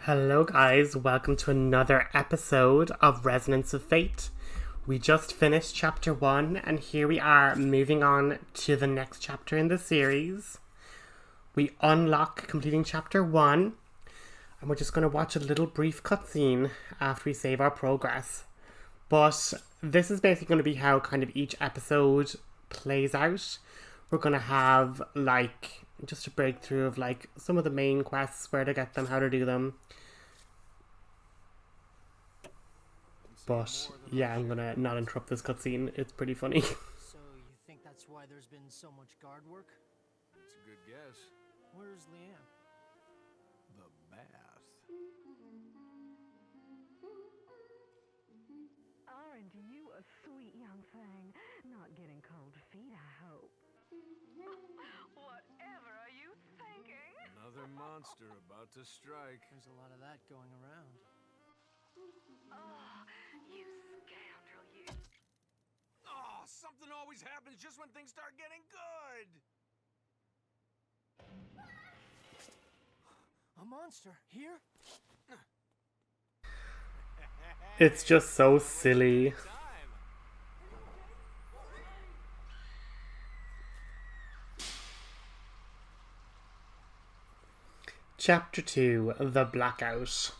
Hello guys, welcome to another episode of Resonance of Fate. We just finished chapter 1 and here we are moving on to the next chapter in the series. We unlock completing chapter 1 and we're just going to watch a little brief cutscene after we save our progress. But this is basically going to be how kind of each episode plays out. We're going to have just a breakthrough of some of the main quests, where to get them, how to do them. But yeah, I'm gonna not interrupt this cutscene. It's pretty funny. So you think that's why there's been so much guard work? That's a good guess. Where's Leanne? The bath. Aren't you a sweet young thing? Not getting cold feet, I hope. Whatever are you thinking? Another monster about to strike. There's a lot of that going around. Oh, you scoundrel, you. Oh, something always happens just when things start getting good. A monster here? It's just so silly. Chapter 2, The Blackout.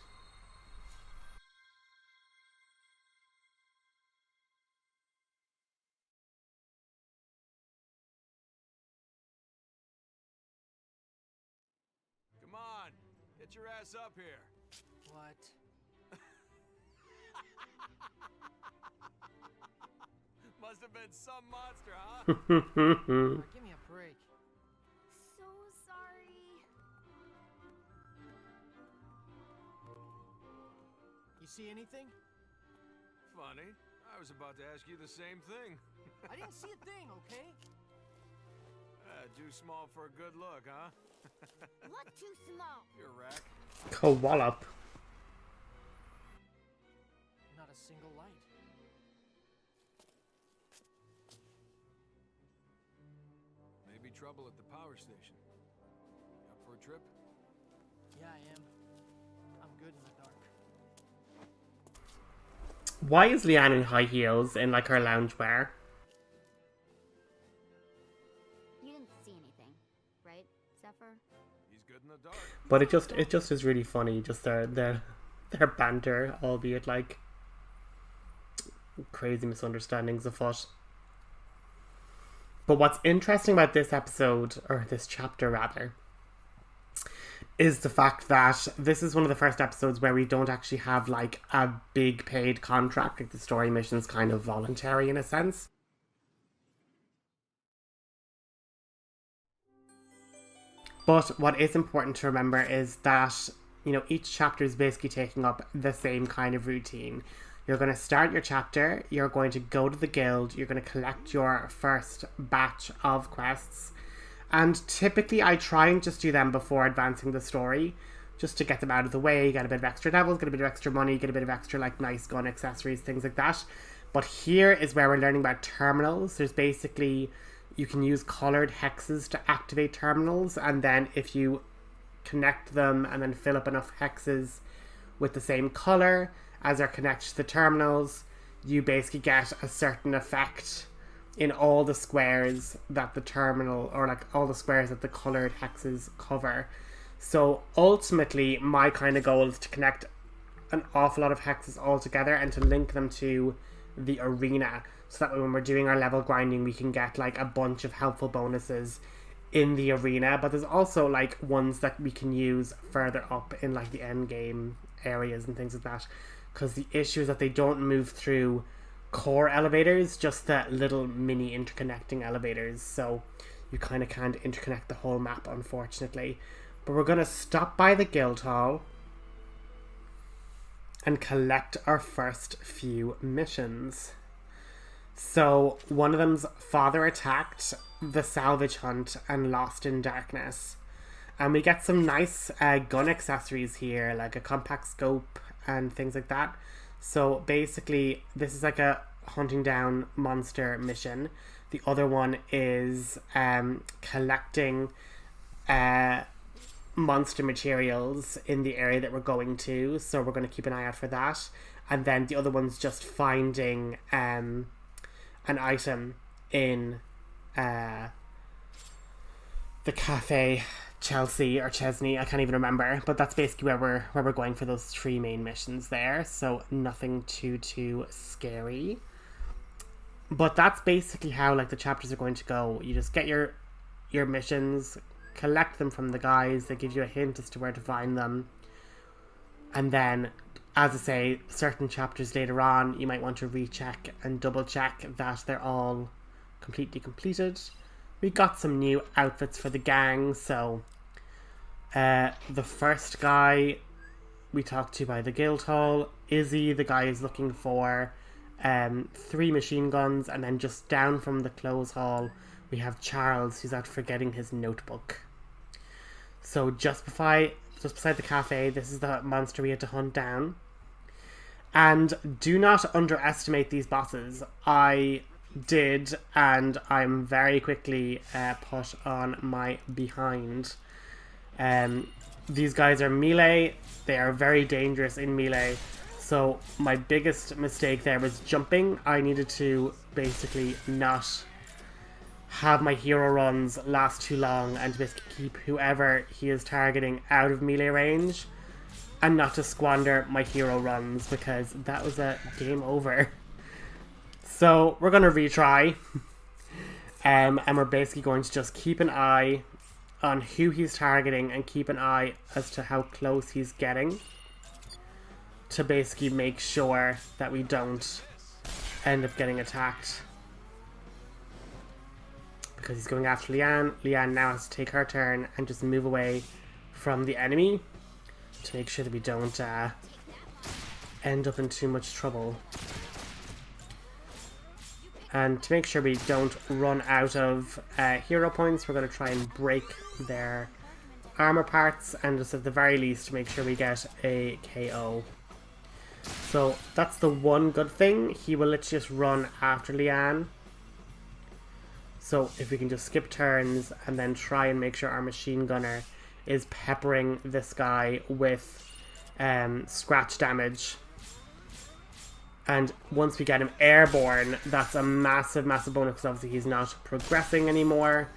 Come on, get your ass up here. What? Must have been some monster, huh? Give me a break. So sorry. You see anything? Funny. I was about to ask you the same thing. I didn't see a thing, okay? Too small for a good look, huh? What too small? You're a rack. Koallop. Not a single light. Maybe trouble at the power station. Up for a trip? Yeah, I am. I'm good in the dark. Why is Leanne in high heels in her loungewear? You didn't see anything, right, Zephyr? He's good in the dark. But it just is really funny, just their banter, albeit crazy misunderstandings afoot. But what's interesting about this episode, or this chapter rather, is the fact that this is one of the first episodes where we don't actually have a big paid contract. The story mission's kind of voluntary in a sense. But what is important to remember is that, each chapter is basically taking up the same kind of routine. You're going to start your chapter, you're going to go to the guild, you're going to collect your first batch of quests. And typically I try and just do them before advancing the story, just to get them out of the way, get a bit of extra levels, get a bit of extra money, get a bit of extra nice gun accessories, things like that. But here is where we're learning about terminals. There's basically, you can use coloured hexes to activate terminals, and then if you connect them and then fill up enough hexes with the same colour as are connected to the terminals, you basically get a certain effect in all the squares that the terminal, or all the squares that the coloured hexes cover. So ultimately my kind of goal is to connect an awful lot of hexes all together and to link them to the arena, so that when we're doing our level grinding we can get a bunch of helpful bonuses in the arena. But there's also ones that we can use further up in the end game areas and things like that, because the issue is that they don't move through core elevators, just the little mini interconnecting elevators, so you kind of can't interconnect the whole map, unfortunately. But we're going to stop by the guild hall and collect our first few missions. So one of them's Father Attacked, The Salvage Hunt, and Lost in Darkness. And we get some nice gun accessories here, like a compact scope and things like that. So basically this is a hunting down monster mission. The other one is collecting monster materials in the area that we're going to, so we're going to keep an eye out for that. And then the other one's just finding an item in the cafe Chelsea or Chesney, I can't even remember, but that's basically where we're going for those 3 main missions there, so nothing too scary. But that's basically how like the chapters are going to go. You just get your missions, collect them from the guys, they give you a hint as to where to find them, and then, as I say, certain chapters later on you might want to recheck and double check that they're all completely completed. We got some new outfits for the gang, so the first guy we talked to by the guild hall, Izzy, the guy is looking for 3 machine guns, and then just down from the clothes hall we have Charles, who's out forgetting his notebook. So just beside the cafe, this is the monster we had to hunt down. And do not underestimate these bosses. I did, and I'm very quickly put on my behind. These guys are melee. They are very dangerous in melee. So my biggest mistake there was jumping. I needed to basically not have my hero runs last too long and to basically keep whoever he is targeting out of melee range, and not to squander my hero runs, because that was a game over. So we're going to retry, and we're basically going to just keep an eye on who he's targeting and keep an eye as to how close he's getting, to basically make sure that we don't end up getting attacked. Because he's going after Leanne. Leanne now has to take her turn and just move away from the enemy to make sure that we don't end up in too much trouble. And to make sure we don't run out of hero points, we're going to try and break their armor parts, and just at the very least make sure we get a KO. So that's the one good thing. He will literally just run after Leanne. So if we can just skip turns and then try and make sure our machine gunner is peppering this guy with scratch damage. And once we get him airborne, that's a massive bonus, because obviously he's not progressing anymore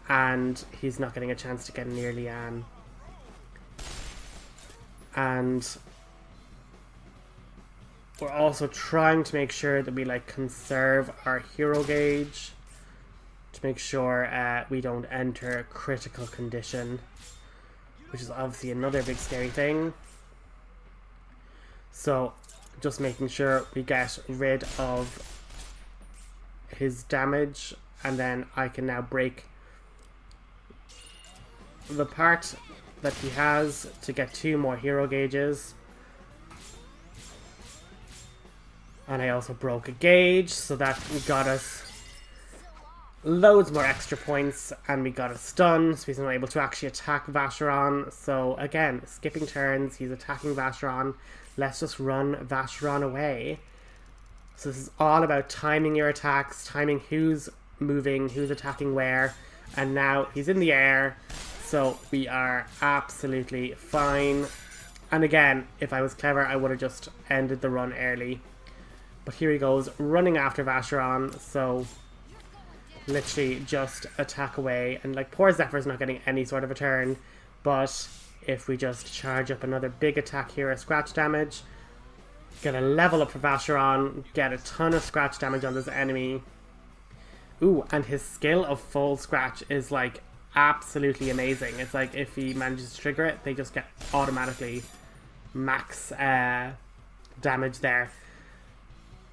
and he's not getting a chance to get near Leanne. And we're also trying to make sure that we like conserve our hero gauge to make sure we don't enter critical condition, which is obviously another big scary thing. So just making sure we get rid of his damage, and then I can now break the part that he has to get 2 more hero gauges. And I also broke a gauge, so that got us loads more extra points, and we got a stun, so he's not able to actually attack Vacheron. So again, skipping turns, he's attacking Vacheron. Let's just run Vacheron away. So this is all about timing your attacks, timing who's moving, who's attacking where, and now he's in the air, so we are absolutely fine. And again, if I was clever, I would have just ended the run early. But here he goes, running after Vacheron, so literally just attack away. And like, poor Zephyr's not getting any sort of a turn, but if we just charge up another big attack here, scratch damage, get a level up for Vacheron, get a ton of scratch damage on this enemy. Ooh, and his skill of full scratch is like absolutely amazing. It's like if he manages to trigger it, they just get automatically max damage there.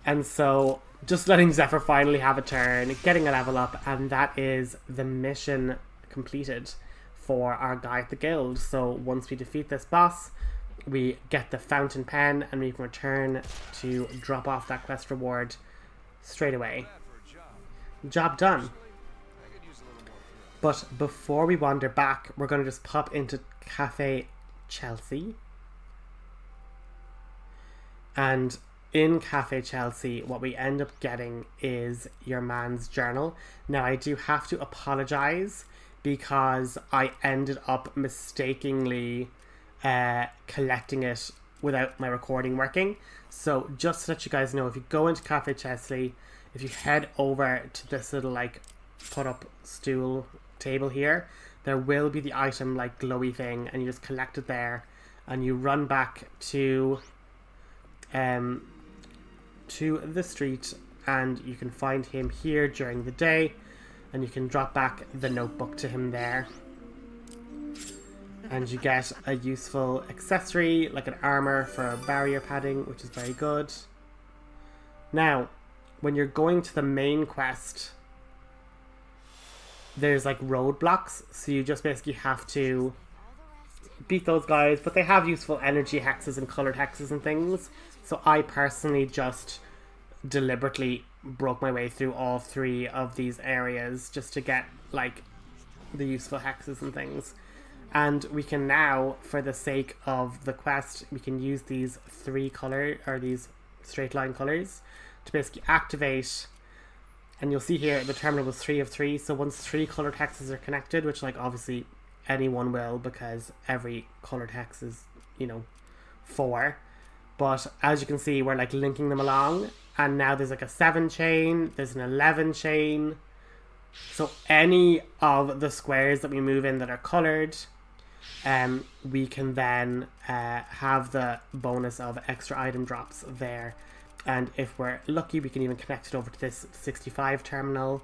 And so just letting Zephyr finally have a turn, getting a level up, and that is the mission completed for our guy at the guild. So once we defeat this boss, we get the fountain pen, and we can return to drop off that quest reward straight away. Job done. But before we wander back, we're going to just pop into Cafe Chelsea. And in Cafe Chelsea, what we end up getting is your man's journal. Now, I do have to apologise. because I ended up mistakenly collecting it without my recording working. So just to let you guys know, if you go into Cafe Chesley, if you head over to this little like put up stool table here, there will be the item like glowy thing, and you just collect it there, and you run back to the street, and you can find him here during the day, and you can drop back the notebook to him there. And you get a useful accessory like an armor for barrier padding, which is very good. Now, when you're going to the main quest, there's like roadblocks, so you just basically have to beat those guys, but they have useful energy hexes and colored hexes and things. So I personally just deliberately broke my way through all 3 of these areas just to get like the useful hexes and things. And we can now, for the sake of the quest, we can use these 3 color, or these straight line colors, to basically activate. And you'll see here the terminal was 3 of 3, so once 3 colored hexes are connected, which like obviously anyone will, because every colored hex is, you know, 4. But as you can see, we're like linking them along, and now there's like a 7 chain, there's an 11 chain. So any of the squares that we move in that are colored, we can then have the bonus of extra item drops there. And if we're lucky, we can even connect it over to this 65 terminal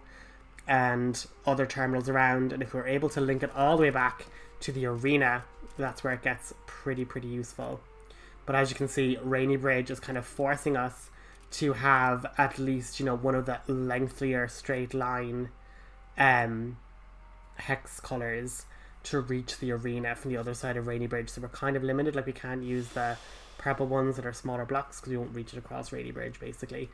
and other terminals around. And if we're able to link it all the way back to the arena, that's where it gets pretty useful. But as you can see, Rainy Bridge is kind of forcing us to have at least, you know, one of the lengthier straight line hex colors to reach the arena from the other side of Rainy Bridge. So we're kind of limited, like we can't use the purple ones that are smaller blocks because we won't reach it across Rainy Bridge basically.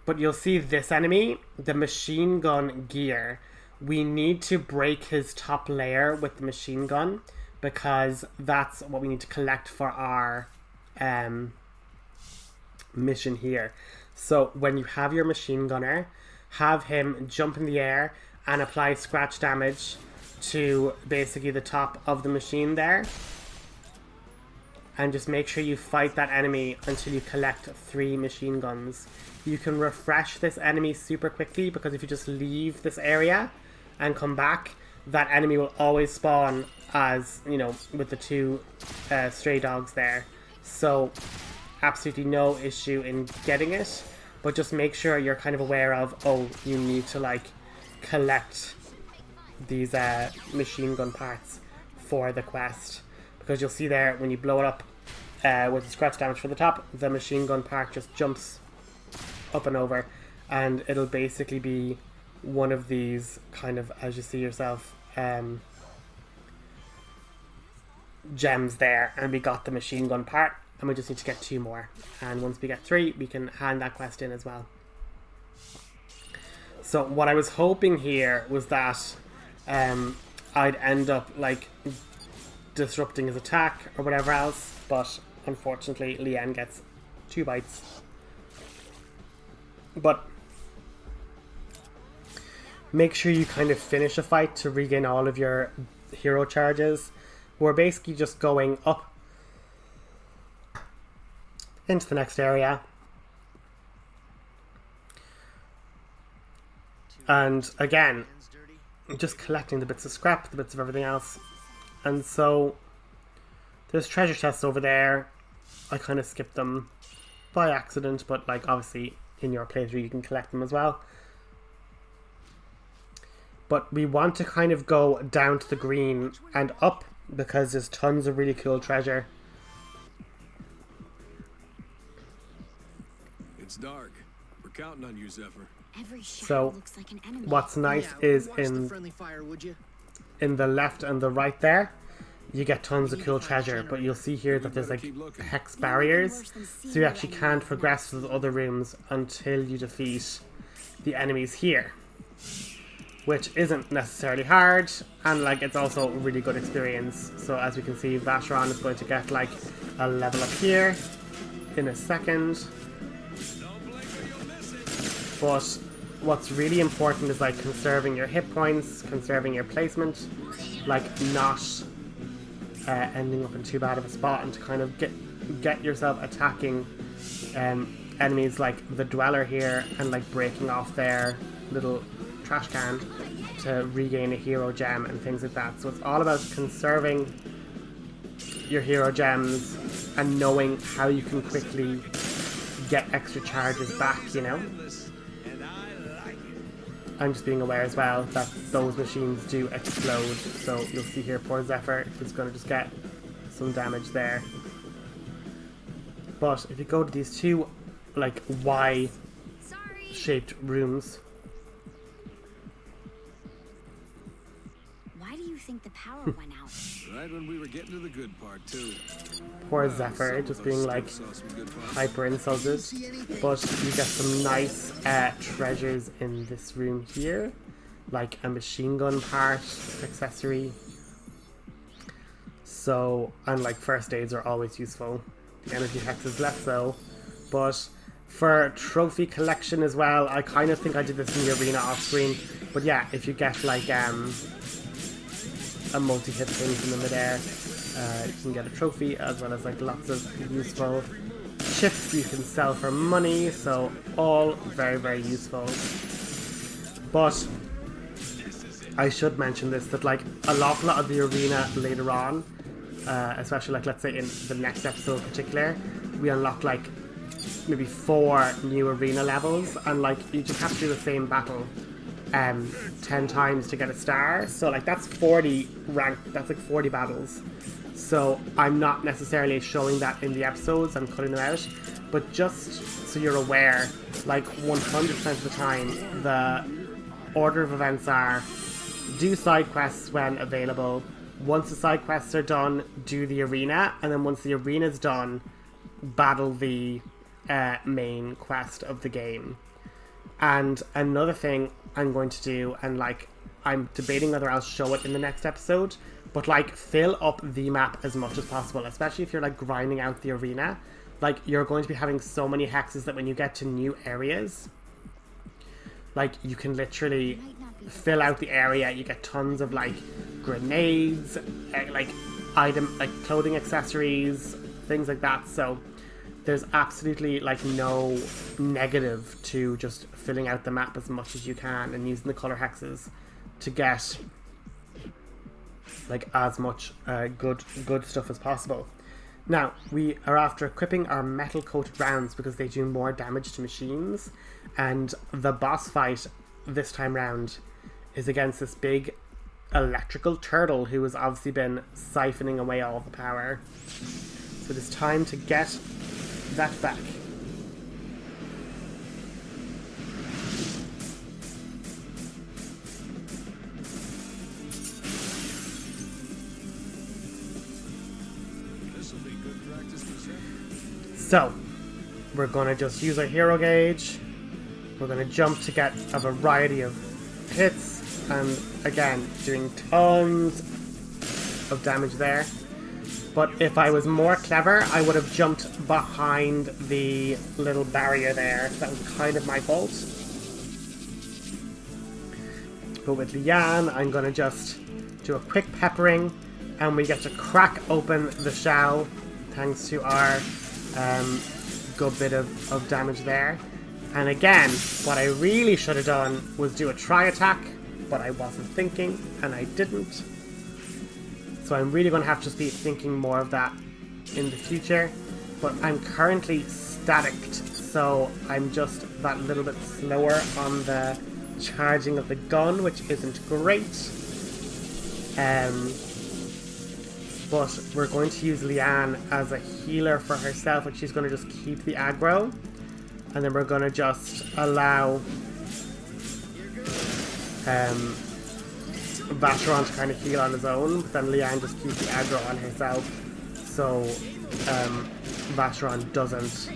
But you'll see this enemy, the machine gun gear, we need to break his top layer with the machine gun, because that's what we need to collect for our mission here. So when you have your machine gunner, have him jump in the air and apply scratch damage to basically the top of the machine there, and just make sure you fight that enemy until you collect 3 machine guns. You can refresh this enemy super quickly, because if you just leave this area and come back, that enemy will always spawn as, you know, with the 2 stray dogs there. So absolutely no issue in getting it, but just make sure you're kind of aware of, oh, you need to like collect these machine gun parts for the quest, because you'll see there when you blow it up with the scratch damage for the top, the machine gun part just jumps up and over, and it'll basically be one of these kind of, as you see yourself, gems there. And we got the machine gun part, and we just need to get 2 more, and once we get 3 we can hand that quest in as well. So what I was hoping here was that I'd end up like disrupting his attack or whatever else, but unfortunately Leanne gets 2 bites. But make sure you kind of finish a fight to regain all of your hero charges. We're basically just going up into the next area, and again just collecting the bits of scrap, the bits of everything else. And so there's treasure chests over there. I kind of skipped them by accident, but like obviously in your playthrough you can collect them as well. But we want to kind of go down to the green and up, because there's tons of really cool treasure. It's dark. We're counting on you, Zephyr. Every shadow So looks like an enemy. what's nice is in the left and the right there, you get tons of cool treasure, but you'll see here that there's like hex barriers, so you actually can't progress to the other rooms until you defeat the enemies here, which isn't necessarily hard, and like it's also a really good experience. So as we can see, Vacheron is going to get like a level up here in a second, but what's really important is like conserving your hit points, conserving your placement, like not ending up in too bad of a spot, and to kind of get yourself attacking enemies like the Dweller here and like breaking off their little trash can to regain a hero gem and things like that. So it's all about conserving your hero gems and knowing how you can quickly get extra charges back, you know? I'm just being aware as well that those machines do explode, so you'll see here poor Zephyr is going to just get some damage there. But if you go to these two like Y-shaped rooms, Why do you think the power went out? Right when we were getting to the good part, too. poor Zephyr just being like hyper insulted. But you get some nice treasures in this room here, like a machine gun part accessory. So, and like first aids are always useful. The energy hex is less so. But for trophy collection as well, I kind of think I did this in the arena off screen. But yeah, if you get like a multi-hit things in the midair, you can get a trophy, as well as like lots of useful chips you can sell for money. So all very, very useful. But I should mention this, that like a lot of the arena later on, especially like let's say in the next episode in particular, we unlock like maybe 4 new arena levels, and like you just have to do the same battle 10 times to get a star. So like that's 40 rank, that's like 40 battles. So I'm not necessarily showing that in the episodes, I'm cutting them out, but just so you're aware, like 100% of the time the order of events are: do side quests when available. Once the side quests are done, do the arena, and then once the arena's done, battle the main quest of the game. And another thing I'm going to do, and like I'm debating whether I'll show it in the next episode, but like fill up the map as much as possible, especially if you're like grinding out the arena. Like you're going to be having so many hexes that when you get to new areas, like you can literally fill out the area. You get tons of like grenades, like clothing accessories, things like that. So there's absolutely like no negative to just filling out the map as much as you can and using the color hexes to get like as much good stuff as possible. Now we are after equipping our metal coated rounds because they do more damage to machines, and the boss fight this time round is against this big electrical turtle who has obviously been siphoning away all the power. So it is time to get that back. This'll be good practice for Zephyr. So we're going to just use our hero gauge. We're going to jump to get a variety of hits, and again doing tons of damage there. But if I was more clever, I would have jumped behind the little barrier there. That was kind of my fault. But with Liane, I'm going to just do a quick peppering, and we get to crack open the shell thanks to our good bit of damage there. And again, what I really should have done was do a tri-attack, but I wasn't thinking, and I didn't. So I'm really going to have to just be thinking more of that in the future. But I'm currently staticked, so I'm just that little bit slower on the charging of the gun, which isn't great. But we're going to use Liane as a healer for herself, and she's going to just keep the aggro. And then we're going to just allow Vacheron to kind of heal on his own, but then Liane just keeps the aggro on herself, so Vacheron doesn't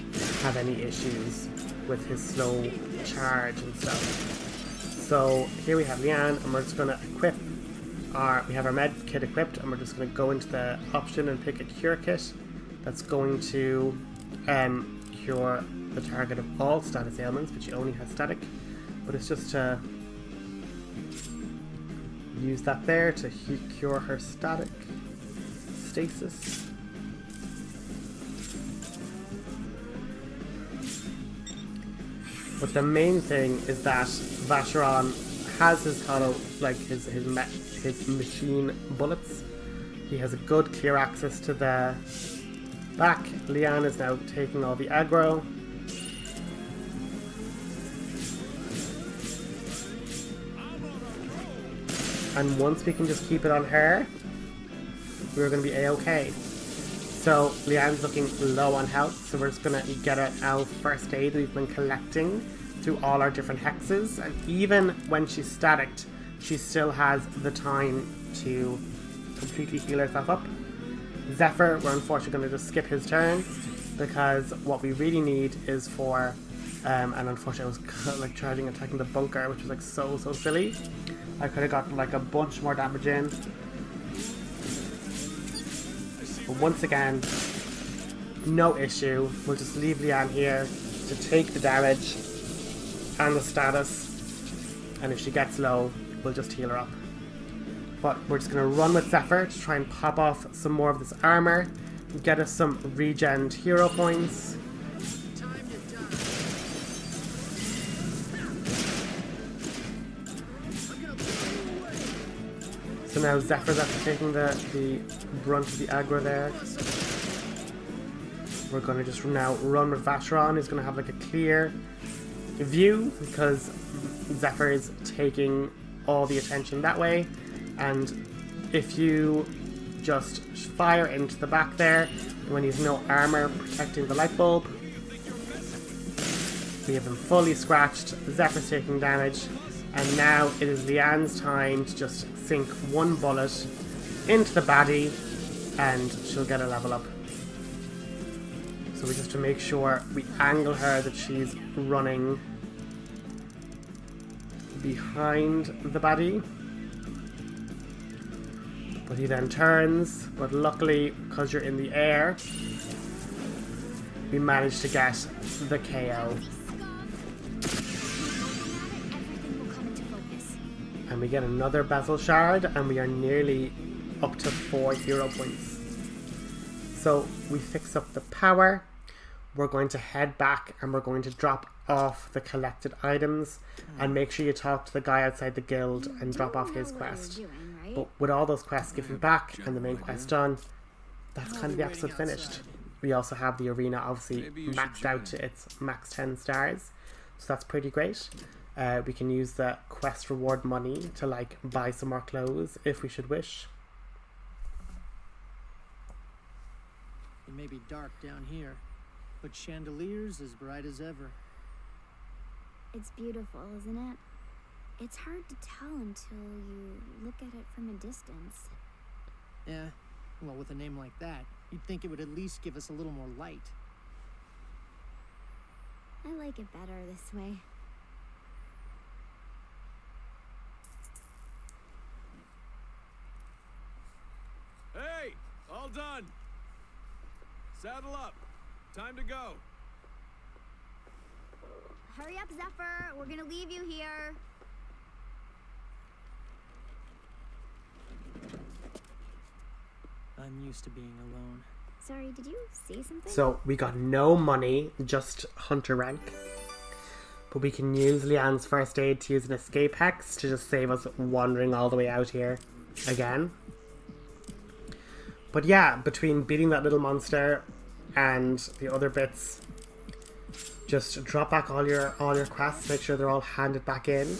have any issues with his slow charge and stuff. So here we have Liane, and we're just going to equip we have our med kit equipped, and we're just going to go into the option and pick a cure kit that's going to cure the target of all status ailments, but she only has static. But it's just to use that there to cure her stasis. But the main thing is that Vacheron has his hollow, like his machine bullets. He has a good clear access to the back. Leanne is now taking all the aggro. And once we can just keep it on her, we're going to be a-okay. So Leanne's looking low on health, so we're just going to get our first aid that we've been collecting through all our different hexes. And even when she's staticked, she still has the time to completely heal herself up. Zephyr, we're unfortunately going to just skip his turn, because what we really need is for, and unfortunately I was like charging and attacking the bunker, which was like so silly. I could have gotten like a bunch more damage in. But once again, no issue. We'll just leave Leanne here to take the damage and the status. And if she gets low, we'll just heal her up. But we're just going to run with Zephyr to try and pop off some more of this armor. Get us some regen hero points. So now Zephyr's after taking the brunt of the aggro there. We're going to just now run with Vacheron, who's going to have like a clear view, because Zephyr is taking all the attention that way. And if you just fire into the back there, when he's no armor protecting the light bulb, we have him fully scratched. Zephyr's taking damage. And now it is Leanne's time to just sink one bullet into the baddie and she'll get a level up. So we just have to make sure we angle her that she's running behind the baddie. But he then turns, but luckily, because you're in the air, we managed to get the KO. And we get another bezel shard, and we are nearly up to 4 hero points. So we fix up the power. We're going to head back and we're going to drop off the collected items and make sure you talk to the guy outside the guild and drop off his quest. But with all those quests given back and the main quest done, that's kind of the episode finished. We also have the arena obviously maxed out to its max 10 stars, so that's pretty great. We can use the quest reward money to like buy some more clothes if we should wish. It may be dark down here, but chandeliers as bright as ever. It's beautiful, isn't it? It's hard to tell until you look at it from a distance. Yeah, well, with a name like that, you'd think it would at least give us a little more light. I like it better this way. Hey! All done! Saddle up! Time to go! Hurry up, Zephyr! We're gonna leave you here! I'm used to being alone. Sorry, did you say something? So we got no money, just hunter rank. But we can use Leanne's first aid to use an escape hex to just save us wandering all the way out here again. But yeah, between beating that little monster and the other bits, just drop back all your quests, make sure they're all handed back in.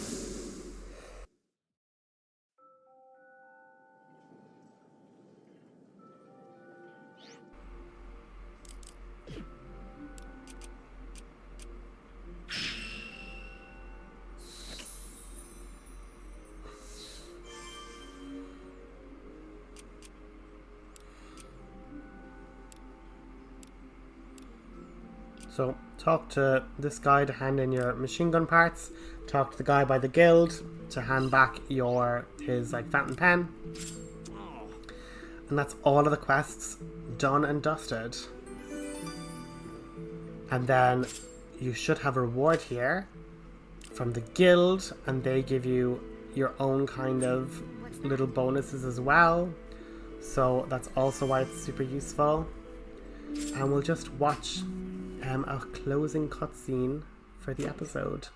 So talk to this guy to hand in your machine gun parts. Talk to the guy by the guild to hand back his like fountain pen. And that's all of the quests done and dusted. And then you should have a reward here from the guild, and they give you your own kind of little bonuses as well. So that's also why it's super useful. And we'll just watch a closing cutscene for the episode.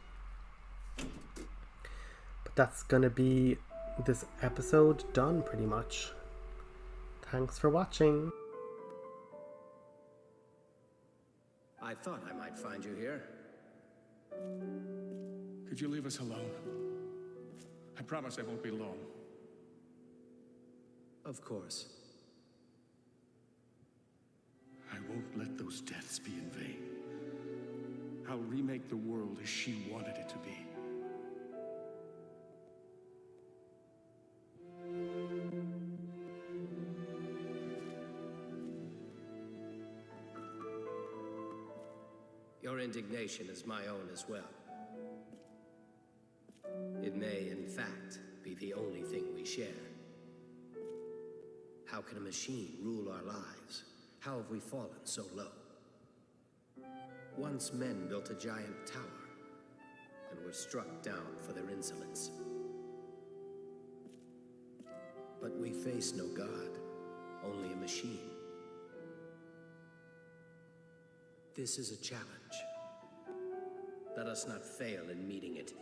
But that's gonna be this episode done pretty much. Thanks for watching. I thought I might find you here. Could you leave us alone? I promise I won't be long. Of course. I won't let those deaths be in vain. I'll remake the world as she wanted it to be. Your indignation is my own as well. It may, in fact, be the only thing we share. How can a machine rule our lives? How have we fallen so low? Once men built a giant tower and were struck down for their insolence. But we face no God, only a machine. This is a challenge. Let us not fail in meeting it.